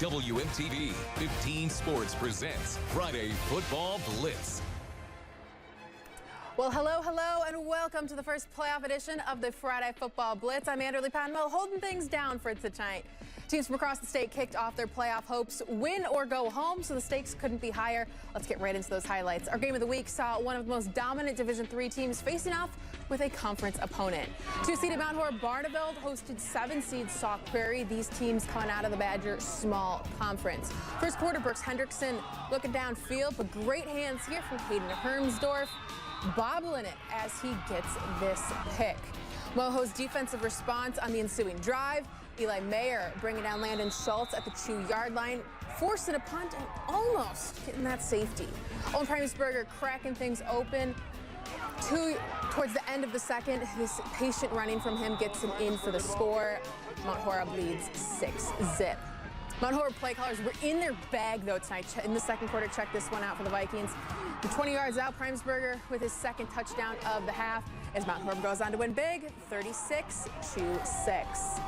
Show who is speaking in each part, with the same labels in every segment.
Speaker 1: WMTV 15 Sports presents Friday Football Blitz.
Speaker 2: Well, hello, and welcome to the first playoff edition of the Friday Football Blitz. I'm Anderley holding things down for tonight. Teams from across the state kicked off their playoff hopes, win or go home, so the stakes couldn't be higher. Let's get right into those highlights. Our game of the week saw one of the most dominant Division III teams facing off with a conference opponent. 2-seeded Mount Horror Barneveld hosted 7-seed Sauk Prairie. These teams coming out of the Badger Small Conference. First quarter, Brooks Hendrickson looking downfield, but great hands here from Hayden Hermsdorf, bobbling it as he gets this pick. Moho's defensive response on the ensuing drive. Eli Mayer bringing down Landon Schultz at the 2-yard line, forcing a punt and almost getting that safety. Owen Primusberger cracking things open. Towards the end of the second, his patient running from him gets him in for the score. Mount Horror leads 6-zip. Mount Horror play callers were in their bag, though, tonight. In the second quarter, check this one out for the Vikings. From 20 yards out, Primusberger with his second touchdown of the half as Mount Horror goes on to win big, 36-6.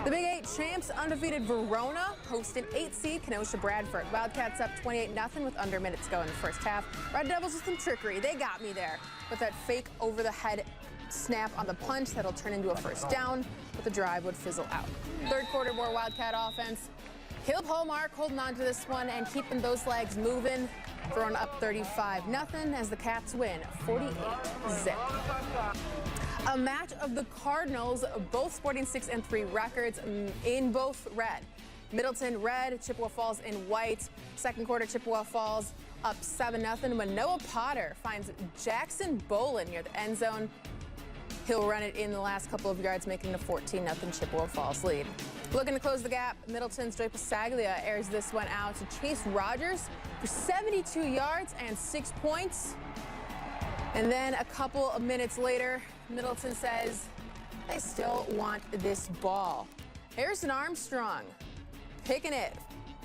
Speaker 2: The Big 8 champs, undefeated Verona, hosting 8-seed Kenosha Bradford. Wildcats up 28-0 with under minutes to go in the first half. Red Devils with some trickery. They got me there with that fake over-the-head snap on the punch that'll turn into a first down, but the drive would fizzle out. Third quarter, more Wildcat offense. Caleb Hallmark holding on to this one and keeping those legs moving. Verona up 35-0 as the Cats win 48-zip. A match of the Cardinals, both sporting 6-3 records in both red. Middleton red, Chippewa Falls in white. Second quarter, Chippewa Falls up 7-0 when Noah Potter finds Jackson Bolin near the end zone. He'll run it in the last couple of yards, making it a 14-0 Chippewa Falls lead. Looking to close the gap, Middleton's Joy Pasaglia airs this one out to Chase Rogers for 72 yards and 6 points. And then a couple of minutes later, Middleton says they still want this ball. Harrison Armstrong picking it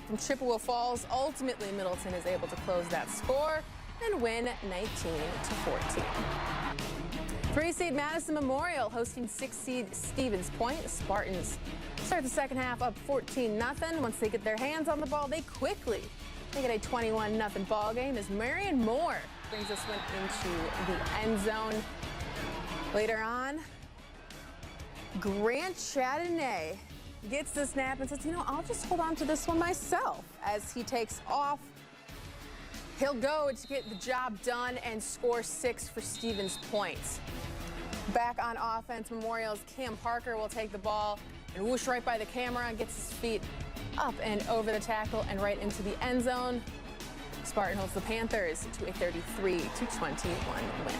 Speaker 2: from Chippewa Falls. Ultimately, Middleton is able to close that score and win 19-14. 3-seed Madison Memorial hosting 6-seed Stevens Point. Spartans start the second half up 14-0. Once they get their hands on the ball, they quickly make it a 21-0 ball game as Marion Moore brings this one into the end zone. Later on, Grant Chardonnay gets the snap and says, I'll just hold on to this one myself. As he takes off, he'll go to get the job done and score 6 for Stevens Point. Back on offense, Memorial's Cam Parker will take the ball and whoosh right by the camera and gets his feet up and over the tackle and right into the end zone. Spartan holds the Panthers to a 33-21 win.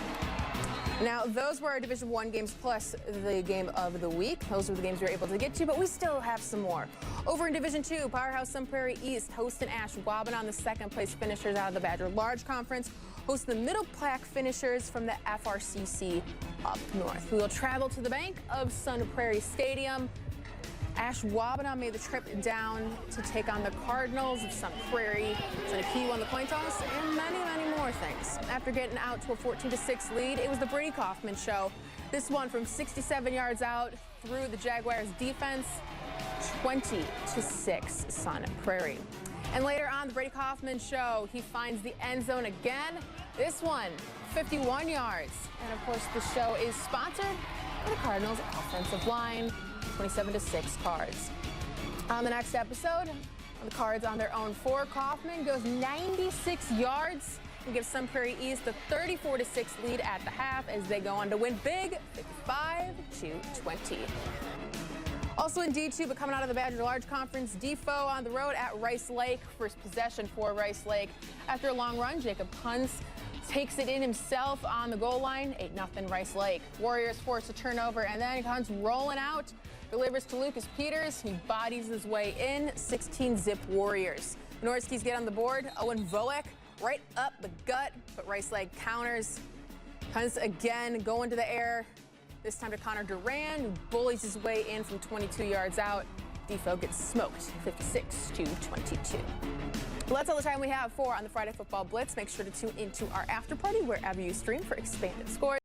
Speaker 2: Now, those were our Division I games plus the game of the week. Those were the games we were able to get to, but we still have some more. Over in Division II, Powerhouse Sun Prairie East hosting Ashwaubenon, the second-place finishers out of the Badger Large Conference, hosting the Middle Plaque finishers from the FRCC up north. We will travel to the bank of Sun Prairie Stadium. Ashwaubenon made the trip down to take on the Cardinals of Sun Prairie. Zanaki won the coin toss and many, many more things. After getting out to a 14-6 lead, it was the Brady Kaufman show. This one from 67 yards out through the Jaguars defense, 20-6 Sun Prairie. And later on, the Brady Kaufman show, he finds the end zone again. This one, 51 yards. And of course, the show is sponsored by the Cardinals offensive line. 27-6 Cards. On the next episode, the Cards on their own 4. Kaufman goes 96 yards and gives Sun Prairie East the 34-6 lead at the half as they go on to win big, 55-20. Also in D2, but coming out of the Badger Large Conference, Defoe on the road at Rice Lake. First possession for Rice Lake. After a long run, Jacob Hunts takes it in himself on the goal line, 8-0 Rice Lake. Warriors force a turnover, and then Hunts rolling out. Delivers to Lucas Peters. He bodies his way in, 16-zip Warriors. The Norskies get on the board. Owen Volek right up the gut, but Rice Lake counters. Hunts again going to the air. This time to Connor Duran, who bullies his way in from 22 yards out. Defoe gets smoked, 56-22. Well, that's all the time we have for on the Friday Football Blitz. Make sure to tune into our after party wherever you stream for expanded scores.